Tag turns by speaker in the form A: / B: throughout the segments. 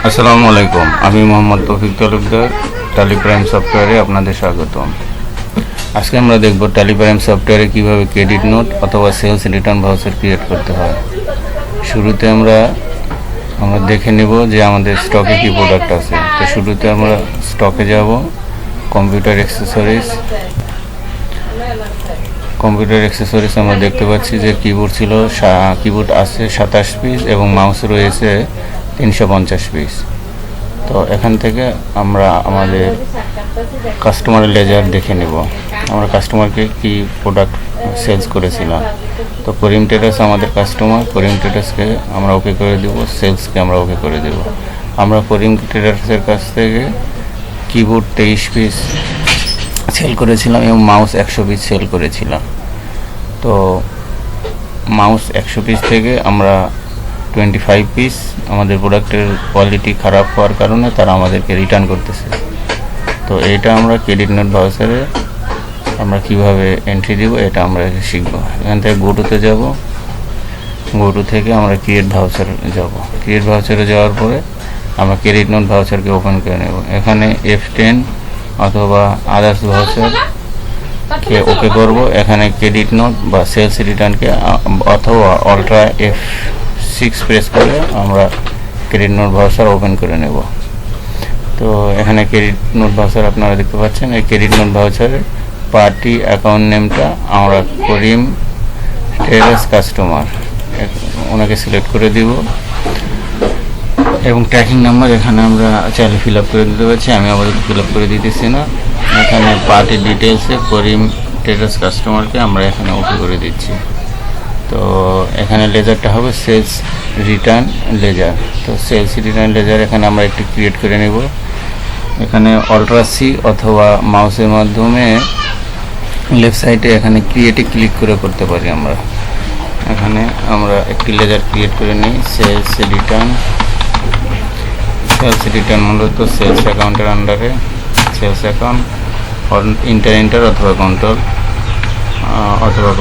A: আসসালামু আলাইকুম, আমি মোহাম্মদ তৌফিক তালুকদার। ট্যালি প্রাইম সফটওয়্যারে আপনাদের স্বাগতম। আজকে আমরা দেখব ট্যালি প্রাইম সফটওয়্যারে কীভাবে ক্রেডিট নোট অথবা সেলস রিটার্ন ভাউচার ক্রিয়েট করতে হয়। শুরুতে আমরা দেখে নেব যে আমাদের স্টকে কী প্রোডাক্ট আছে। তো শুরুতে আমরা স্টকে যাব, কম্পিউটার অ্যাক্সেসরিজ আমরা দেখতে পাচ্ছি যে কিবোর্ড আছে 27 পিস এবং মাউস রয়েছে 350 পিস। তো এখান থেকে আমরা আমাদের কাস্টমার লেজার দেখে নেব, আমরা কাস্টমারকে কি প্রোডাক্ট সেলস করেছিলাম। তো করিম ট্রেডার্স আমাদের কাস্টমার, করিম ট্রেডার্সকে আমরা ওকে করে দেব, সেলসকে আমরা ওকে করে দেব। আমরা করিম ট্রেডার্সের কাছ থেকে কিবোর্ড 23 পিস সেল করেছিলাম এবং মাউস 100 পিস সেল করেছিলাম। তো মাউস 100 পিস থেকে আমরা 25 পিস আমাদের প্রোডাক্টের কোয়ালিটি খারাপ হওয়ার কারণে তারা আমাদেরকে রিটার্ন করতেছে। তো এটা আমরা ক্রেডিট নোট ভাউচারে আমরা কিভাবে এন্ট্রি দিব এটা আমরা শিখব। এখান থেকে গোটুতে যাব, গোটু থেকে আমরা ক্রিয়েট ভাউচার যাব। ক্রিয়েট ভাউচারে যাওয়ার পরে আমরা ক্রেডিট নোট ভাউচারকে ওপেন করে নেব। এখানে F10 অথবা আদার্স ভাউচারকে ওকে করব। এখানে ক্রেডিট নোট বা সেলস রিটার্নকে অথবা অল্ট্রা F6 প্রেস করে আমরা ক্রেডিট নোট ভাউচার ওপেন করে নেব। তো এখানে ক্রেডিট নোট ভাউচার আপনারা দেখতে পাচ্ছেন। এই ক্রেডিট নোট ভাউচারের পার্টি অ্যাকাউন্ট নেমটা আমরা করিম ট্রেডার্স কাস্টমার ওনাকে সিলেক্ট করে দিব এবং ট্র্যাকিং নাম্বার এখানে আমরা চাইলে ফিল আপ করে দিতে পারছি। আমি আপাতত ফিল আপ করে দিতেছি না। এখানে পার্টি ডিটেলসে করিম ট্রেডার্স কাস্টমারকে আমরা এখানে ওকে করে দিচ্ছি। তো এখানে লেজারটা হবে সেলস রিটার্ন লেজার। তো সেলস রিটার্ন লেজার এখানে আমরা একটি ক্রিয়েট করে নেব। এখানে অল্ট্রা সি অথবা মাউসের মাধ্যমে লেফট সাইডে এখানে ক্রিয়েটে ক্লিক করে করতে পারি। এখানে আমরা একটি লেজার ক্রিয়েট করে নিই। সেলস রিটার্ন মূলত সেলস অ্যাকাউন্টের আন্ডারে সেলস অ্যাকাউন্ট ইন্টার অথবা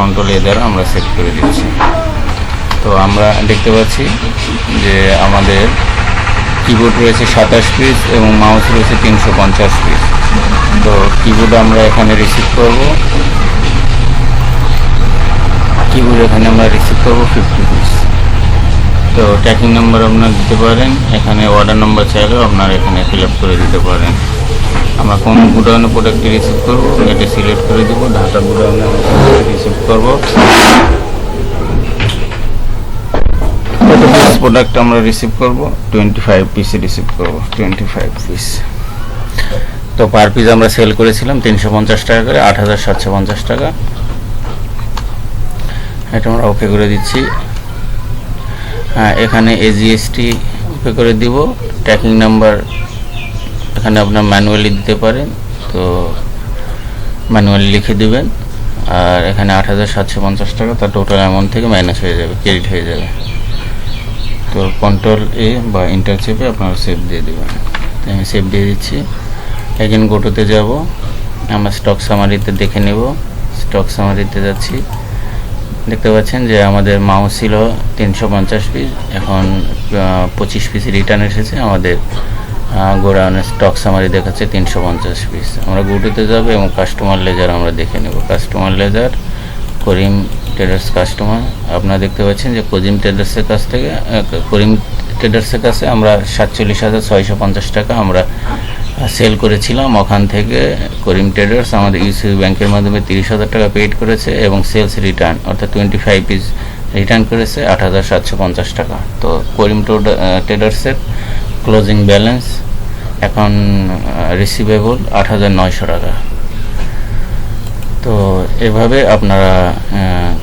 A: কন্ট্রোল এ দ্বারা আমরা সেট করে দিচ্ছি। তো আমরা দেখতে পাচ্ছি যে আমাদের কিবোর্ড রয়েছে 27 পিস এবং মাউস রয়েছে 350 পিস। তো কিবোর্ড আমরা এখানে রিসিভ করব, 50 পিস। তো ট্র্যাকিং নাম্বার আপনারা দিতে পারেন, এখানে অর্ডার নাম্বার চাইলেও আপনারা এখানে ফিল আপ করে দিতে পারেন। আমরা কোন গুডাউনে প্রোডাক্টটি রিসিভ করবো এটা সিলেক্ট করে দেবো। ঢাকা গুডাউনে আমরা রিসিভ করবো। কত পিস প্রোডাক্ট আমরা রিসিভ করবো? 25 পিস রিসিভ করবো, 25 পিস। তো পার পিস আমরা সেল করেছিলাম 350 টাকা করে, 8750 টাকা। এটা আমরা ওকে করে দিচ্ছি। হ্যাঁ, এখানে AGST ওকে করে দিব। ট্র্যাকিং নাম্বার এখানে আপনার ম্যানুয়ালি দিতে পারেন, তো ম্যানুয়ালি লিখে দিবেন। আর এখানে 8750 টাকা তার টোটাল অ্যামাউন্ট থেকে মাইনাস হয়ে যাবে, ক্রেডিট হয়ে যাবে। তো কন্ট্রোল এ বা ইন্টার চেপে আপনারা সেভ দিয়ে দেবেন। আমি সেভ দিয়ে দিচ্ছি। এগেন গোটোতে যাব, আমরা স্টক সামারিতে দেখে নেব। স্টক সামারিতে যাচ্ছি, দেখতে পাচ্ছেন যে আমাদের মাউস ছিল 350 পিস, এখন 25 পিস রিটার্ন এসেছে। আমাদের গোডাউনের স্টক সামারি দেখাচ্ছে 350 পিস। আমরা গোটোতে যাব এবং কাস্টমার লেজার আমরা দেখে নেব। কাস্টমার লেজার করিম ট্রেডার্স কাস্টমার, আপনারা দেখতে পাচ্ছেন যে করিম ট্রেডার্সের কাছে আমরা 47,650 টাকা আমরা সেল করেছিলাম। ওখান থেকে করিম ট্রেডার্স আমাদের ইউসিবি ব্যাংকের মাধ্যমে 30,000 টাকা পেইড করেছে এবং সেলস রিটার্ন অর্থাৎ 25 পিস রিটার্ন করেছে 8,750 টাকা। তো করিম ট্রেডার্সের ক্লোজিং ব্যালেন্স এখন রিসিভেবল 8,900 টাকা। তো এভাবে আপনারা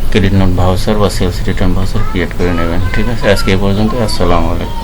A: ক্রেডিট নোট ভাউচার বা সেলস রিটার্ন ভাউচার ক্রিয়েট করে নেবেন। ঠিক আছে, আজকে এই পর্যন্ত। আসসালামু আলাইকুম।